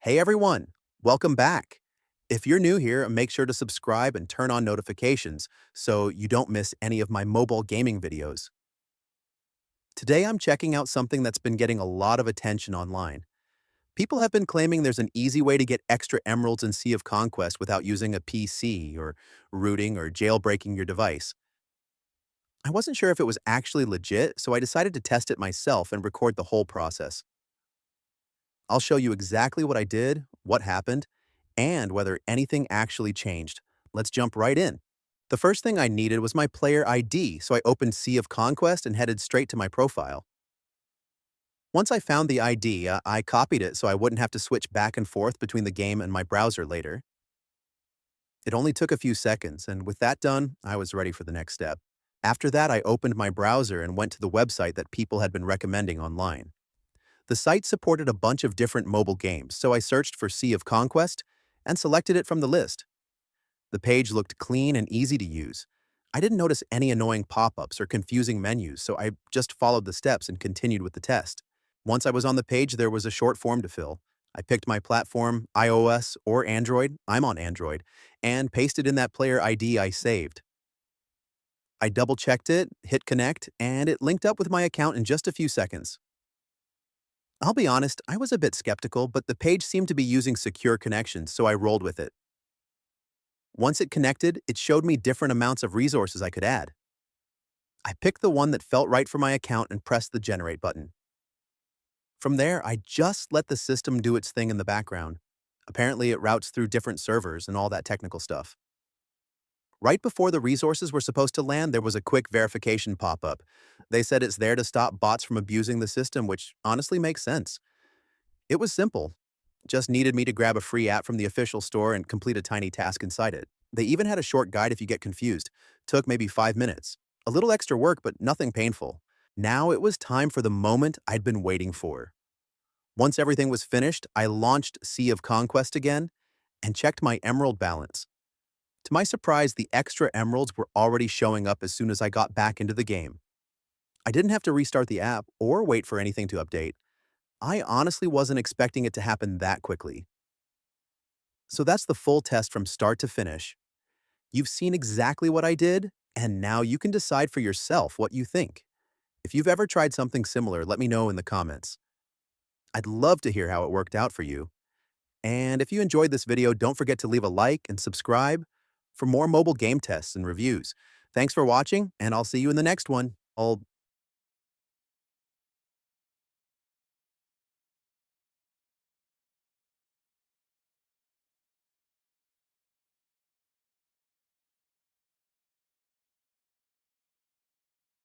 Hey everyone, welcome back. If you're new here, make sure to subscribe and turn on notifications so you don't miss any of my mobile gaming videos. Today I'm checking out something that's been getting a lot of attention online. People have been claiming there's an easy way to get extra emeralds in Sea of Conquest without using a PC or rooting or jailbreaking your device. I wasn't sure if it was actually legit, so I decided to test it myself and record the whole process. I'll show you exactly what I did, what happened, and whether anything actually changed. Let's jump right in. The first thing I needed was my player ID, so I opened Sea of Conquest and headed straight to my profile. Once I found the ID, I copied it so I wouldn't have to switch back and forth between the game and my browser later. It only took a few seconds, and with that done, I was ready for the next step. After that, I opened my browser and went to the website that people had been recommending online. The site supported a bunch of different mobile games, so I searched for Sea of Conquest and selected it from the list. The page looked clean and easy to use. I didn't notice any annoying pop-ups or confusing menus, so I just followed the steps and continued with the test. Once I was on the page, there was a short form to fill. I picked my platform, iOS or Android, I'm on Android, and pasted in that player ID I saved. I double-checked it, hit connect, and it linked up with my account in just a few seconds. I'll be honest, I was a bit skeptical, but the page seemed to be using secure connections, so I rolled with it. Once it connected, it showed me different amounts of resources I could add. I picked the one that felt right for my account and pressed the generate button. From there, I just let the system do its thing in the background. Apparently, it routes through different servers and all that technical stuff. Right before the resources were supposed to land, there was a quick verification pop-up. They said it's there to stop bots from abusing the system, which honestly makes sense. It was simple. Just needed me to grab a free app from the official store and complete a tiny task inside it. They even had a short guide if you get confused. Took maybe 5 minutes. A little extra work, but nothing painful. Now it was time for the moment I'd been waiting for. Once everything was finished, I launched Sea of Conquest again and checked my emerald balance. To my surprise, the extra emeralds were already showing up as soon as I got back into the game. I didn't have to restart the app or wait for anything to update. I honestly wasn't expecting it to happen that quickly. So that's the full test from start to finish. You've seen exactly what I did, and now you can decide for yourself what you think. If you've ever tried something similar, let me know in the comments. I'd love to hear how it worked out for you. And if you enjoyed this video, don't forget to leave a like and subscribe for more mobile game tests and reviews. Thanks for watching, and I'll see you in the next one. I'll